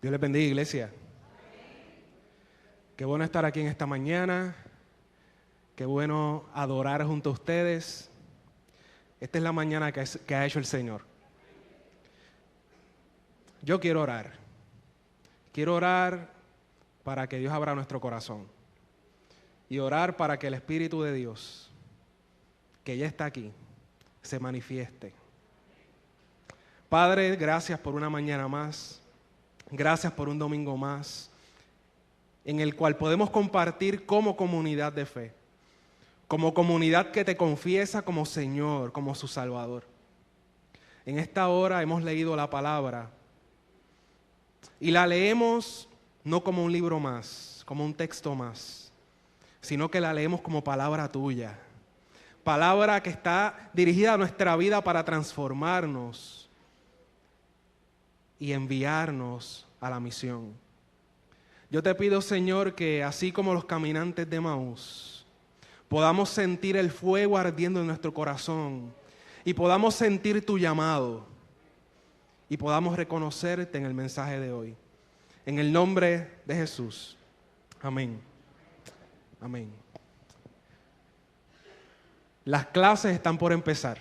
Dios les bendiga, iglesia. Qué bueno estar aquí en esta mañana. Qué bueno adorar junto a ustedes. Esta es la mañana que ha hecho el Señor. Yo quiero orar. Quiero orar para que Dios abra nuestro corazón. Y orar para que el Espíritu de Dios, que ya está aquí, se manifieste. Padre, gracias por una mañana más. Gracias por un domingo más, en el cual podemos compartir como comunidad de fe, como comunidad que te confiesa como Señor, como su Salvador. En esta hora hemos leído la palabra y la leemos no como un libro más, como un texto más, sino que la leemos como palabra tuya, palabra que está dirigida a nuestra vida para transformarnos y enviarnos a la misión. Yo te pido, Señor, que así como los caminantes de Emaús, podamos sentir el fuego ardiendo en nuestro corazón y podamos sentir tu llamado y podamos reconocerte en el mensaje de hoy. En el nombre de Jesús. Amén. Amén. Las clases están por empezar.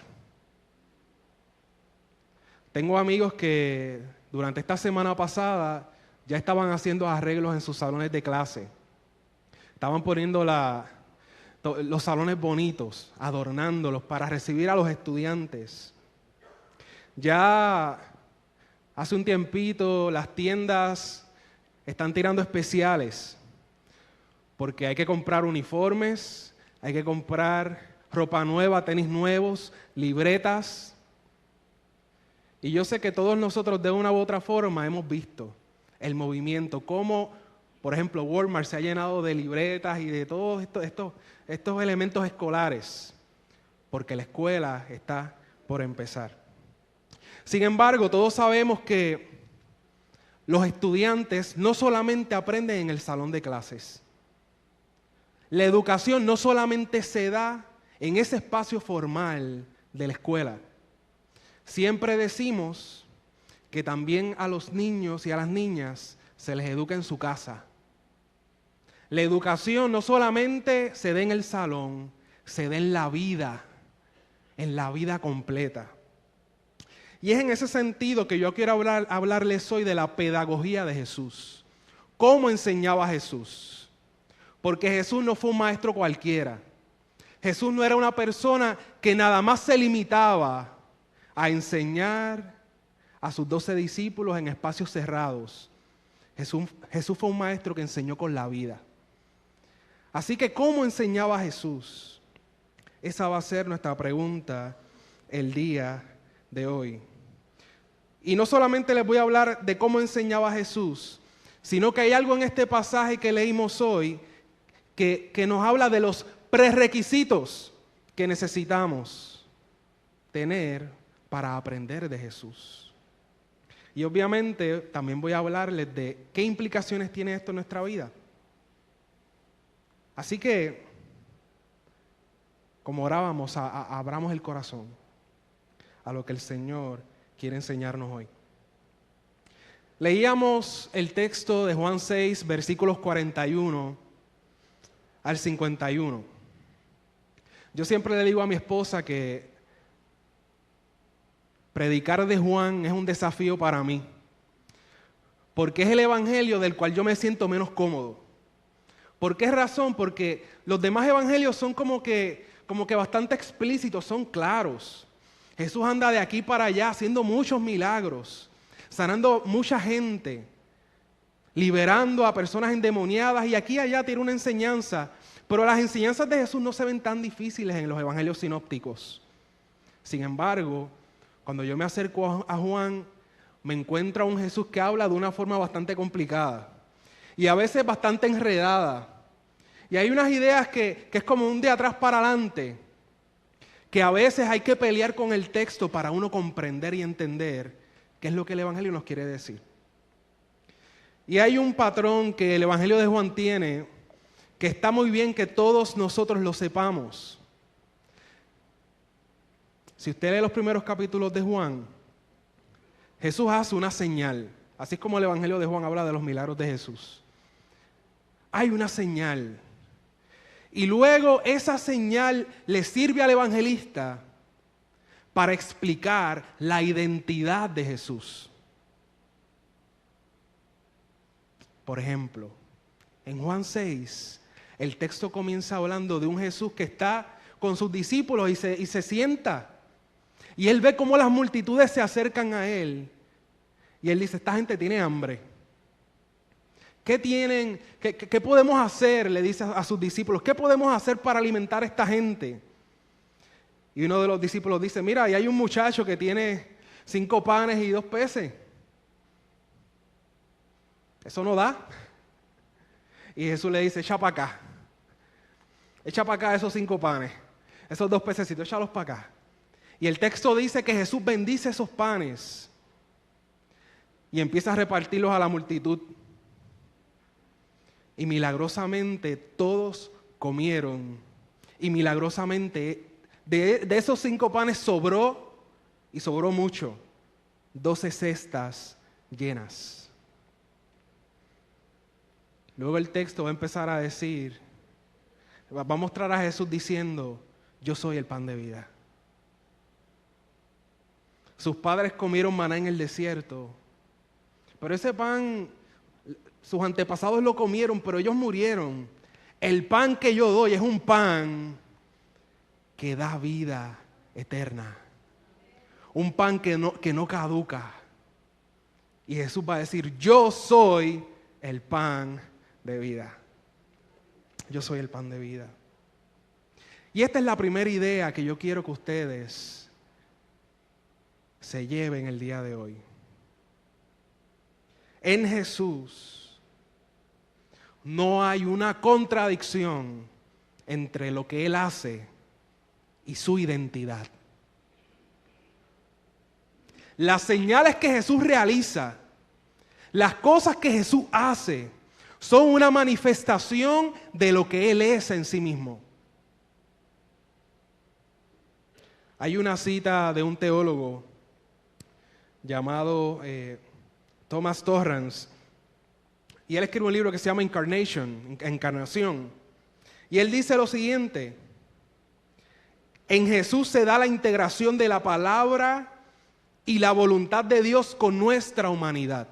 Tengo amigos que durante esta semana pasada ya estaban haciendo arreglos en sus salones de clase. Estaban poniendo los salones bonitos, adornándolos para recibir a los estudiantes. Ya hace un tiempito las tiendas están tirando especiales porque hay que comprar uniformes, hay que comprar ropa nueva, tenis nuevos, libretas. Y yo sé que todos nosotros de una u otra forma hemos visto el movimiento, cómo, por ejemplo, Walmart se ha llenado de libretas y de todos estos elementos escolares, porque la escuela está por empezar. Sin embargo, todos sabemos que los estudiantes no solamente aprenden en el salón de clases. La educación no solamente se da en ese espacio formal de la escuela. Siempre decimos que también a los niños y a las niñas se les educa en su casa. La educación no solamente se da en el salón, se da en la vida completa. Y es en ese sentido que yo quiero hablarles hoy de la pedagogía de Jesús. ¿Cómo enseñaba Jesús? Porque Jesús no fue un maestro cualquiera. Jesús no era una persona que nada más se limitaba a enseñar a sus 12 discípulos en espacios cerrados. Jesús fue un maestro que enseñó con la vida. Así que, ¿cómo enseñaba Jesús? Esa va a ser nuestra pregunta el día de hoy. Y no solamente les voy a hablar de cómo enseñaba Jesús, sino que hay algo en este pasaje que leímos hoy que nos habla de los prerequisitos que necesitamos tener para aprender de Jesús. Y obviamente también voy a hablarles de qué implicaciones tiene esto en nuestra vida. Así que, como orábamos, abramos el corazón a lo que el Señor quiere enseñarnos hoy. Leíamos el texto de Juan 6, versículos 41 al 51. Yo siempre le digo a mi esposa que predicar de Juan es un desafío para mí, porque es el evangelio del cual yo me siento menos cómodo. ¿Por qué razón? Porque los demás evangelios son como que bastante explícitos, son claros. Jesús anda de aquí para allá haciendo muchos milagros, sanando mucha gente, liberando a personas endemoniadas, y aquí y allá tiene una enseñanza, pero las enseñanzas de Jesús no se ven tan difíciles en los evangelios sinópticos. Sin embargo, cuando yo me acerco a Juan, me encuentro a un Jesús que habla de una forma bastante complicada y a veces bastante enredada. Y hay unas ideas que es como un de atrás para adelante, que a veces hay que pelear con el texto para uno comprender y entender qué es lo que el Evangelio nos quiere decir. Y hay un patrón que el Evangelio de Juan tiene, que está muy bien que todos nosotros lo sepamos. Si usted lee los primeros capítulos de Juan, Jesús hace una señal Así es como el Evangelio de Juan habla de los milagros de Jesús. Hay una señal. Y luego esa señal le sirve al evangelista para explicar la identidad de Jesús. Por ejemplo, en Juan 6, el texto comienza hablando de un Jesús que está con sus discípulos y se sienta. Y él ve cómo las multitudes se acercan a él. Y él dice, esta gente tiene hambre. ¿Qué podemos hacer? Le dice a sus discípulos, ¿qué podemos hacer para alimentar a esta gente? Y uno de los discípulos dice, mira, ahí hay un muchacho que tiene 5 panes y 2 peces. Eso no da. Y Jesús le dice, echa para acá. Echa para acá esos 5 panes, esos 2 pececitos, échalos para acá. Y el texto dice que Jesús bendice esos panes y empieza a repartirlos a la multitud. Y milagrosamente todos comieron. Y milagrosamente de esos 5 panes sobró, y sobró mucho, 12 cestas llenas. Luego el texto va a empezar a decir, va a mostrar a Jesús diciendo, yo soy el pan de vida. Sus padres comieron maná en el desierto, pero ese pan, sus antepasados lo comieron, pero ellos murieron. El pan que yo doy es un pan que da vida eterna. Un pan que no caduca. Y Jesús va a decir, yo soy el pan de vida. Yo soy el pan de vida. Y esta es la primera idea que yo quiero que ustedes se lleven el día de hoy. En Jesús no hay una contradicción entre lo que Él hace y su identidad. Las señales que Jesús realiza, las cosas que Jesús hace, son una manifestación de lo que Él es en sí mismo. Hay una cita de un teólogo llamado Thomas Torrance, y él escribe un libro que se llama Encarnación, y él dice lo siguiente: en Jesús se da la integración de la palabra y la voluntad de Dios con nuestra humanidad.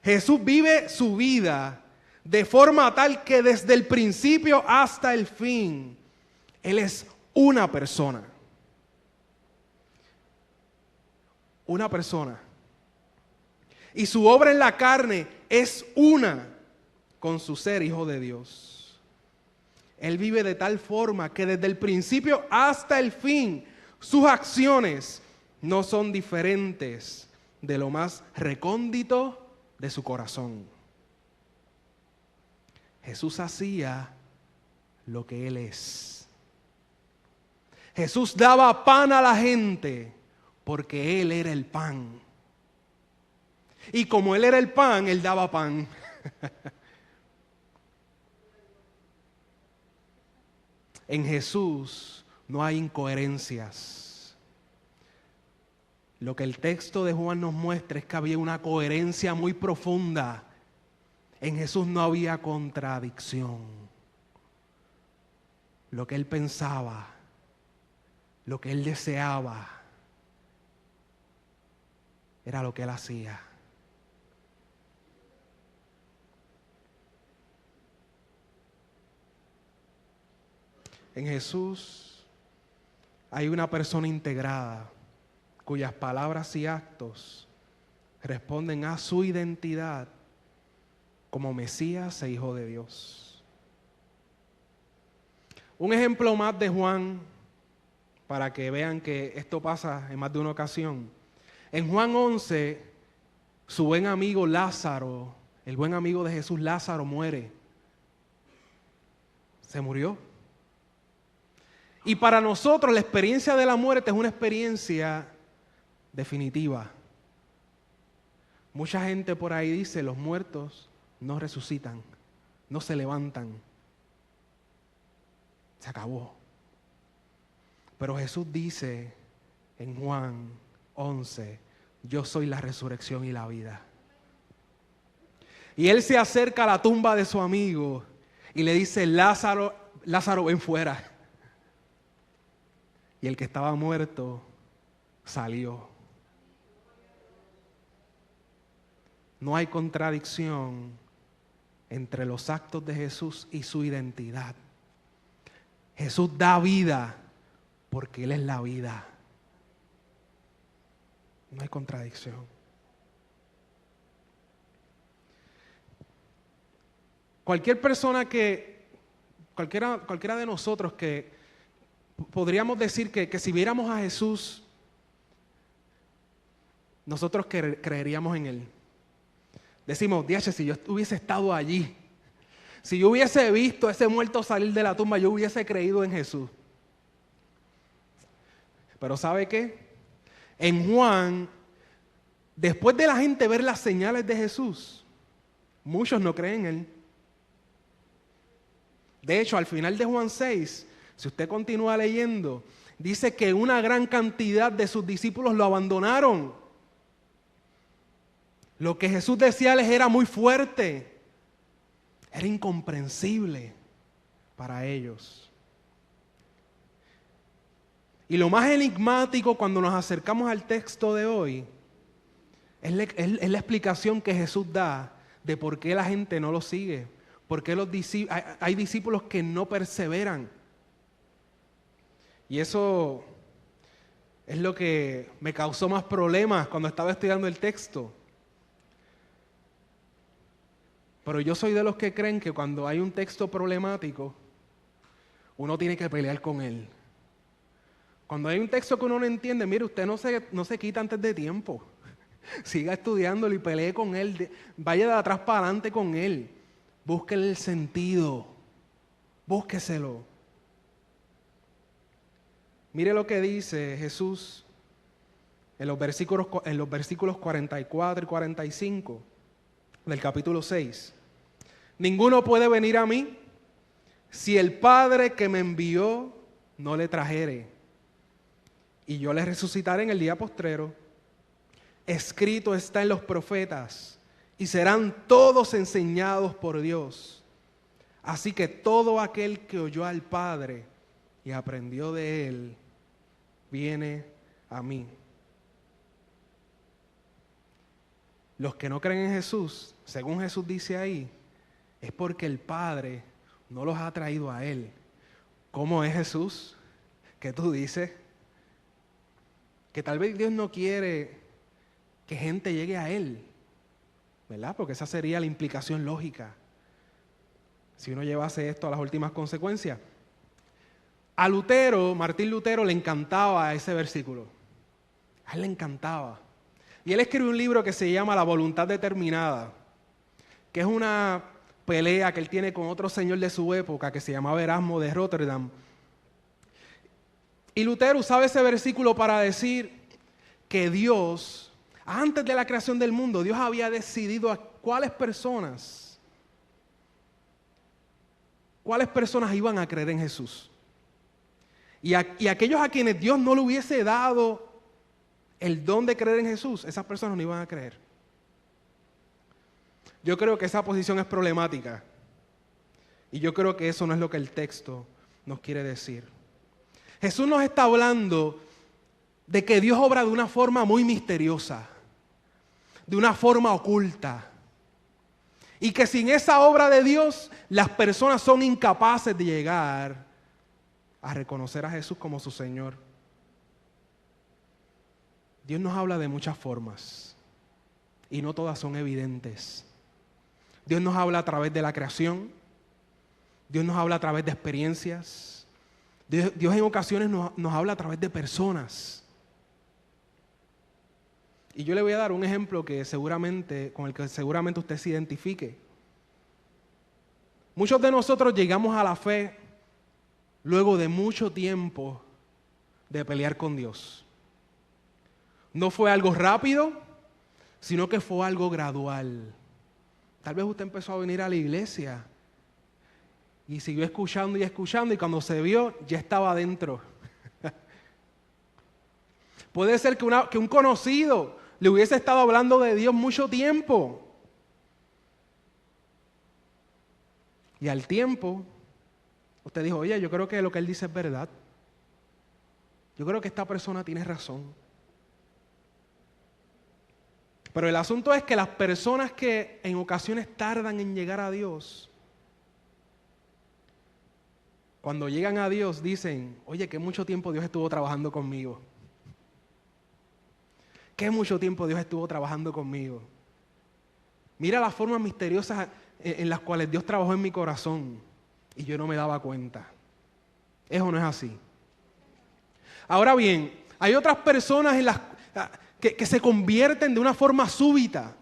Jesús vive su vida de forma tal que desde el principio hasta el fin, Él es una persona. Una persona. Y su obra en la carne es una con su ser hijo de Dios. Él vive de tal forma que desde el principio hasta el fin, sus acciones no son diferentes de lo más recóndito de su corazón. Jesús hacía lo que Él es. Jesús daba pan a la gente porque Él era el pan. Y como Él era el pan, Él daba pan. En Jesús no hay incoherencias. Lo que el texto de Juan nos muestra es que había una coherencia muy profunda. En Jesús no había contradicción. Lo que Él pensaba, lo que Él deseaba, era lo que Él hacía. En Jesús hay una persona integrada cuyas palabras y actos responden a su identidad como Mesías e Hijo de Dios. Un ejemplo más de Juan, para que vean que esto pasa en más de una ocasión. En Juan 11, su buen amigo Lázaro, el buen amigo de Jesús Lázaro, muere. Se murió. Y para nosotros la experiencia de la muerte es una experiencia definitiva. Mucha gente por ahí dice, los muertos no resucitan, no se levantan. Se acabó. Pero Jesús dice en Juan 11, yo soy la resurrección y la vida. Y él se acerca a la tumba de su amigo y le dice, Lázaro, Lázaro, ven fuera. Y el que estaba muerto salió. No hay contradicción entre los actos de Jesús y su identidad. Jesús da vida porque Él es la vida. No hay contradicción. Cualquiera de nosotros que podríamos decir que si viéramos a Jesús, nosotros creeríamos en Él. Decimos, diache, si yo hubiese estado allí, si yo hubiese visto a ese muerto salir de la tumba, yo hubiese creído en Jesús. Pero ¿sabe qué? En Juan, después de la gente ver las señales de Jesús, muchos no creen en Él. De hecho, al final de Juan 6, si usted continúa leyendo, dice que una gran cantidad de sus discípulos lo abandonaron. Lo que Jesús decía les era muy fuerte, era incomprensible para ellos. Y lo más enigmático cuando nos acercamos al texto de hoy es la explicación que Jesús da de por qué la gente no lo sigue, por qué hay discípulos que no perseveran. Y eso es lo que me causó más problemas cuando estaba estudiando el texto. Pero yo soy de los que creen que cuando hay un texto problemático, uno tiene que pelear con él. Cuando hay un texto que uno no entiende, mire, usted no se quita antes de tiempo. Siga estudiándolo y pelee con él. Vaya de atrás para adelante con él. Búsquele el sentido. Búsqueselo. Mire lo que dice Jesús en los versículos 44 y 45 del capítulo 6. Ninguno puede venir a mí si el Padre que me envió no le trajere, y yo le resucitaré en el día postrero. Escrito está en los profetas, y serán todos enseñados por Dios. Así que todo aquel que oyó al Padre y aprendió de Él, viene a mí. Los que no creen en Jesús, según Jesús dice ahí, es porque el Padre no los ha traído a Él. ¿Cómo es Jesús? ¿Qué tú dices? Que tal vez Dios no quiere que gente llegue a Él, ¿verdad? Porque esa sería la implicación lógica. Si uno llevase esto a las últimas consecuencias. A Martín Lutero, le encantaba ese versículo. A él le encantaba. Y él escribió un libro que se llama La voluntad determinada, que es una pelea que él tiene con otro señor de su época que se llamaba Erasmo de Rotterdam. Y Lutero usaba ese versículo para decir que Dios, antes de la creación del mundo, Dios había decidido a cuáles personas iban a creer en Jesús. Y aquellos a quienes Dios no le hubiese dado el don de creer en Jesús, esas personas no iban a creer. Yo creo que esa posición es problemática. Y yo creo que eso no es lo que el texto nos quiere decir. Jesús nos está hablando de que Dios obra de una forma muy misteriosa, de una forma oculta. Y que sin esa obra de Dios, las personas son incapaces de llegar a reconocer a Jesús como su Señor. Dios nos habla de muchas formas y no todas son evidentes. Dios nos habla a través de la creación. Dios nos habla a través de experiencias. Dios en ocasiones nos habla a través de personas. Y yo le voy a dar un ejemplo con el que seguramente usted se identifique. Muchos de nosotros llegamos a la fe luego de mucho tiempo de pelear con Dios. No fue algo rápido, sino que fue algo gradual. Tal vez usted empezó a venir a la iglesia y siguió escuchando y cuando se vio ya estaba adentro. Puede ser que un conocido le hubiese estado hablando de Dios mucho tiempo. Y al tiempo, usted dijo, oye, yo creo que lo que él dice es verdad. Yo creo que esta persona tiene razón. Pero el asunto es que las personas que en ocasiones tardan en llegar a Dios, cuando llegan a Dios dicen, oye, que mucho tiempo Dios estuvo trabajando conmigo. Que mucho tiempo Dios estuvo trabajando conmigo. Mira las formas misteriosas en las cuales Dios trabajó en mi corazón y yo no me daba cuenta. Eso no es así. Ahora bien, hay otras personas que se convierten de una forma súbita.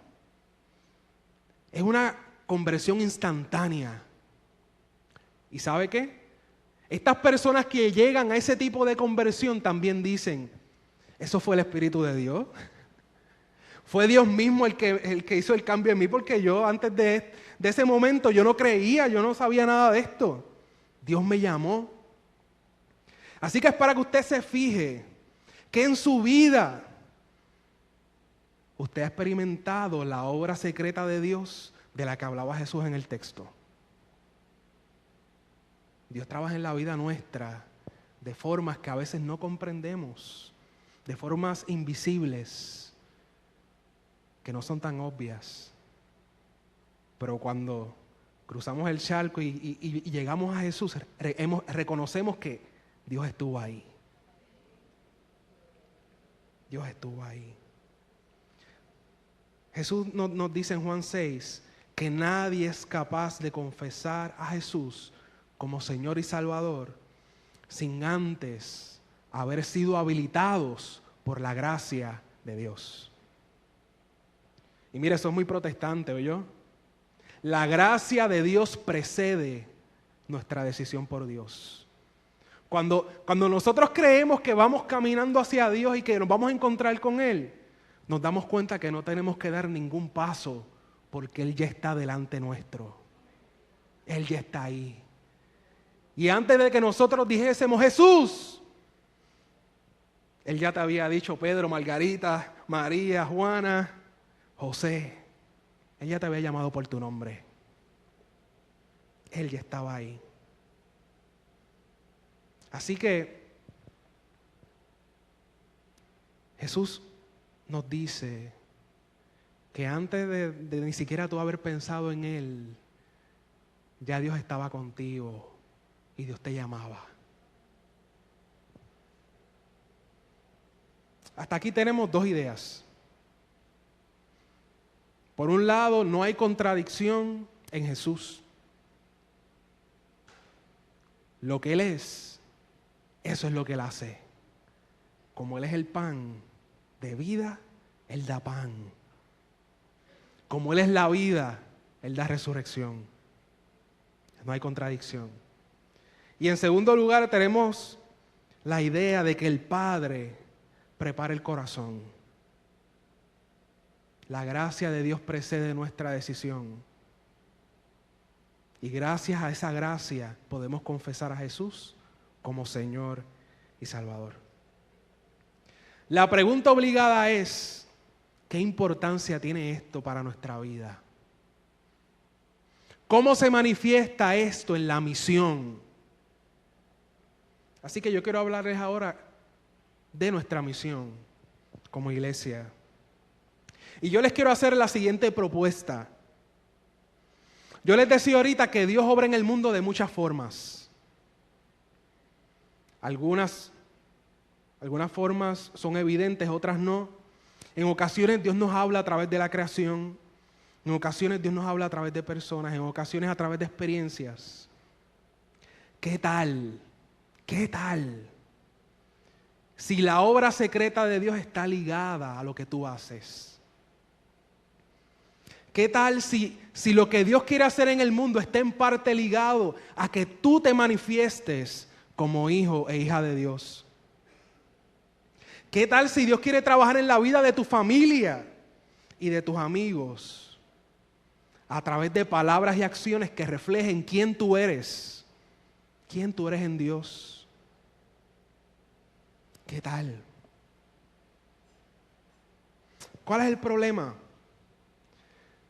Es una conversión instantánea. ¿Y sabe qué? Estas personas que llegan a ese tipo de conversión también dicen, ¿eso fue el Espíritu de Dios? Fue Dios mismo el que hizo el cambio en mí, porque yo antes de ese momento yo no creía, yo no sabía nada de esto. Dios me llamó. Así que es para que usted se fije que en su vida usted ha experimentado la obra secreta de Dios de la que hablaba Jesús en el texto. Dios trabaja en la vida nuestra de formas que a veces no comprendemos, de formas invisibles, que no son tan obvias. Pero cuando cruzamos el charco y llegamos a Jesús, reconocemos que Dios estuvo ahí. Dios estuvo ahí. Jesús nos dice en Juan 6 que nadie es capaz de confesar a Jesús como Señor y Salvador sin antes haber sido habilitados por la gracia de Dios. Y mire, eso es muy protestante, ¿oyó? La gracia de Dios precede nuestra decisión por Dios. Cuando nosotros creemos que vamos caminando hacia Dios y que nos vamos a encontrar con Él, nos damos cuenta que no tenemos que dar ningún paso porque Él ya está delante nuestro. Él ya está ahí. Y antes de que nosotros dijésemos Jesús, Él ya te había dicho Pedro, Margarita, María, Juana, José. Él ya te había llamado por tu nombre. Él ya estaba ahí. Así que Jesús nos dice que antes de ni siquiera tú haber pensado en Él, ya Dios estaba contigo y Dios te llamaba. Hasta aquí tenemos dos ideas. Por un lado, no hay contradicción en Jesús. Lo que Él es, eso es lo que Él hace. Como Él es el pan de vida, Él da pan. Como Él es la vida, Él da resurrección. No hay contradicción. Y en segundo lugar tenemos la idea de que el Padre prepara el corazón. La gracia de Dios precede nuestra decisión. Y gracias a esa gracia podemos confesar a Jesús como Señor y Salvador. La pregunta obligada es, ¿qué importancia tiene esto para nuestra vida? ¿Cómo se manifiesta esto en la misión? Así que yo quiero hablarles ahora de nuestra misión como iglesia. Y yo les quiero hacer la siguiente propuesta. Yo les decía ahorita que Dios obra en el mundo de muchas formas. Algunas formas son evidentes, otras no. En ocasiones Dios nos habla a través de la creación. En ocasiones Dios nos habla a través de personas. En ocasiones a través de experiencias. ¿Qué tal? ¿Qué tal? Si la obra secreta de Dios está ligada a lo que tú haces. ¿Qué tal si lo que Dios quiere hacer en el mundo está en parte ligado a que tú te manifiestes como hijo e hija de Dios? ¿Qué tal si Dios quiere trabajar en la vida de tu familia y de tus amigos a través de palabras y acciones que reflejen quién tú eres en Dios? ¿Qué tal? ¿Cuál es el problema?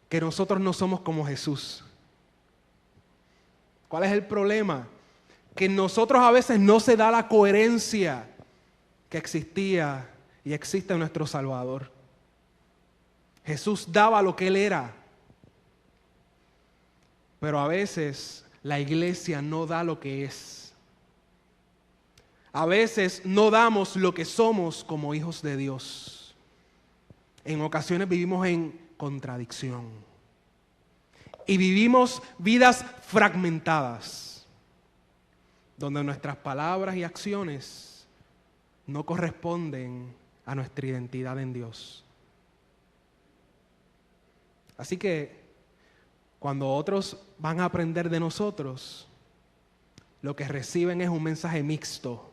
Que nosotros no somos como Jesús. ¿Cuál es el problema? Que en nosotros a veces no se da la coherencia que existía y existe en nuestro Salvador. Jesús daba lo que Él era, pero a veces la iglesia no da lo que es. A veces no damos lo que somos como hijos de Dios. En ocasiones vivimos en contradicción y vivimos vidas fragmentadas, donde nuestras palabras y acciones no corresponden a nuestra identidad en Dios. Así que cuando otros van a aprender de nosotros, lo que reciben es un mensaje mixto,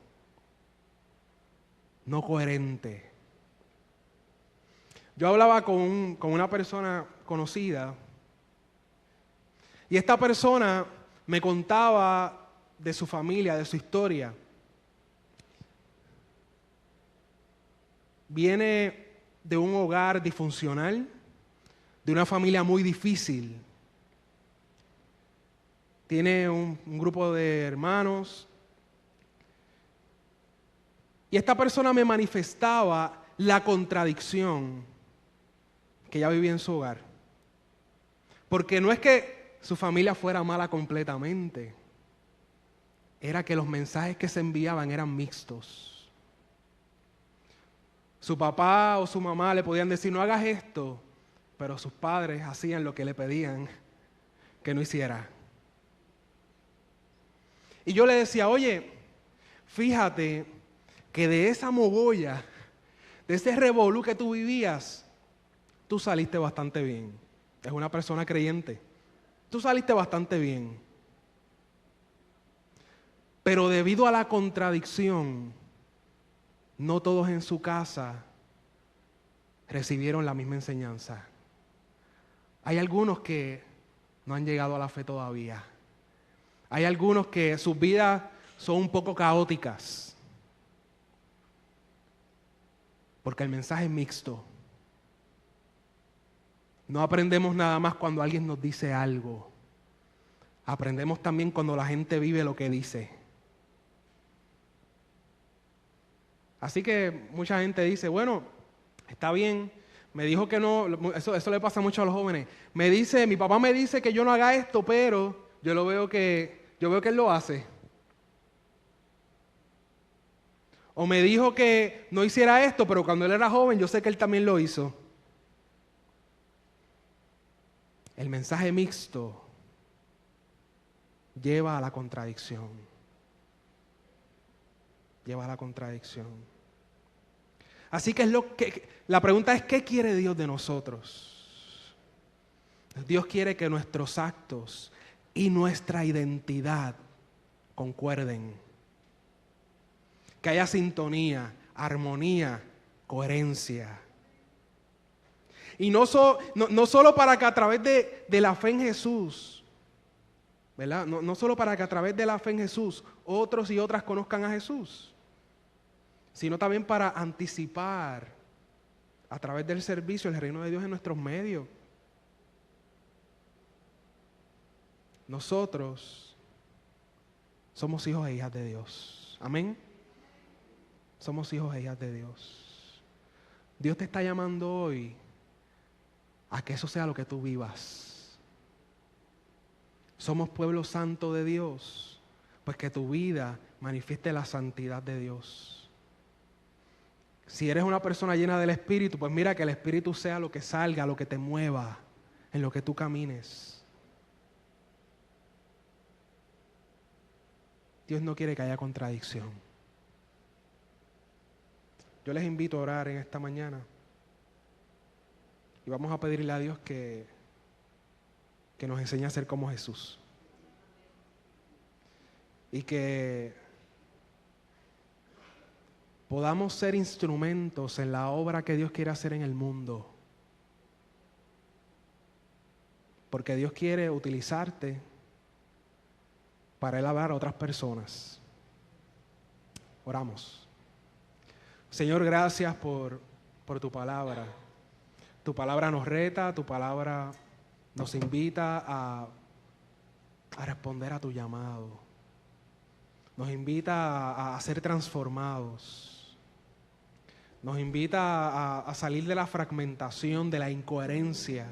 no coherente. Yo hablaba con una persona conocida y esta persona me contaba de su familia, de su historia. Viene de un hogar disfuncional, de una familia muy difícil. Tiene un grupo de hermanos. Y esta persona me manifestaba la contradicción que ella vivía en su hogar. Porque no es que su familia fuera mala completamente, era que los mensajes que se enviaban eran mixtos. Su papá o su mamá le podían decir, no hagas esto, pero sus padres hacían lo que le pedían que no hiciera. Y yo le decía, oye, fíjate que de esa mogolla, de ese revolú que tú vivías, tú saliste bastante bien. Es una persona creyente. Tú saliste bastante bien. Pero debido a la contradicción, no todos en su casa recibieron la misma enseñanza. Hay algunos que no han llegado a la fe todavía. Hay algunos que sus vidas son un poco caóticas. Porque el mensaje es mixto. No aprendemos nada más cuando alguien nos dice algo. Aprendemos también cuando la gente vive lo que dice. Así que mucha gente dice, bueno, está bien, me dijo que no, eso le pasa mucho a los jóvenes. Mi papá me dice que yo no haga esto, pero yo veo que él lo hace. O me dijo que no hiciera esto, pero cuando él era joven yo sé que él también lo hizo. El mensaje mixto lleva a la contradicción. Lleva a la contradicción. Así que la pregunta es, ¿qué quiere Dios de nosotros? Dios quiere que nuestros actos y nuestra identidad concuerden. Que haya sintonía, armonía, coherencia. Y no solo para que a través de la fe en Jesús, ¿verdad? No solo para que a través de la fe en Jesús otros y otras conozcan a Jesús, sino también para anticipar a través del servicio el reino de Dios en nuestros medios. Nosotros somos hijos e hijas de Dios. Amén. Somos hijos e hijas de Dios. Dios te está llamando hoy a que eso sea lo que tú vivas. Somos pueblo santo de Dios, pues que tu vida manifieste la santidad de Dios. Si eres una persona llena del Espíritu, pues mira que el Espíritu sea lo que salga, lo que te mueva, en lo que tú camines. Dios no quiere que haya contradicción. Yo les invito a orar en esta mañana y vamos a pedirle a Dios que nos enseñe a ser como Jesús. Y que podamos ser instrumentos en la obra que Dios quiere hacer en el mundo. Porque Dios quiere utilizarte para Él hablar a otras personas. Oramos. Señor, gracias por tu palabra. Tu palabra nos reta, tu palabra nos invita a responder a tu llamado. Nos invita a ser transformados. Nos invita a salir de la fragmentación, de la incoherencia.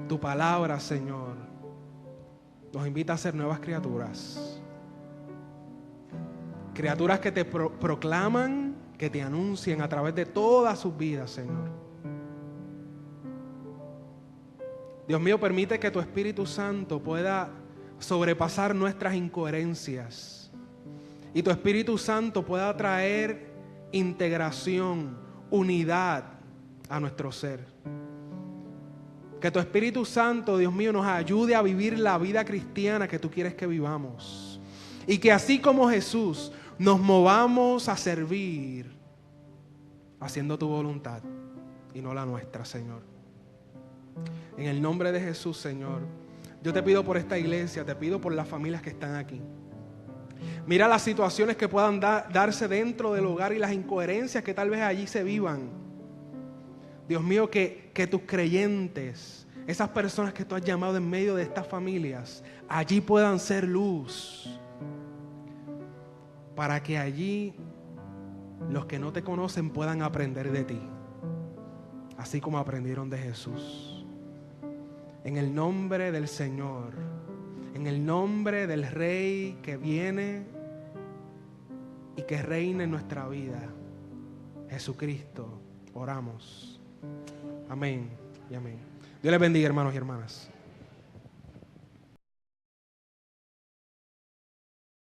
Tu palabra, Señor, nos invita a ser nuevas criaturas. Criaturas que te proclaman, que te anuncian a través de todas sus vidas, Señor. Dios mío, permite que tu Espíritu Santo pueda sobrepasar nuestras incoherencias y tu Espíritu Santo pueda traer integración, unidad a nuestro ser. Que tu Espíritu Santo, Dios mío, nos ayude a vivir la vida cristiana que tú quieres que vivamos. Y que así como Jesús, nos movamos a servir haciendo tu voluntad y no la nuestra, Señor. En el nombre de Jesús, Señor, yo te pido por esta iglesia, te pido por las familias que están aquí. Mira las situaciones que puedan darse dentro del hogar y las incoherencias que tal vez allí se vivan. Dios mío, que tus creyentes, esas personas que tú has llamado en medio de estas familias, allí puedan ser luz. Para que allí los que no te conocen puedan aprender de ti, así como aprendieron de Jesús. En el nombre del Señor, en el nombre del Rey que viene y que reina en nuestra vida, Jesucristo, oramos. Amén y amén. Dios les bendiga, hermanos y hermanas.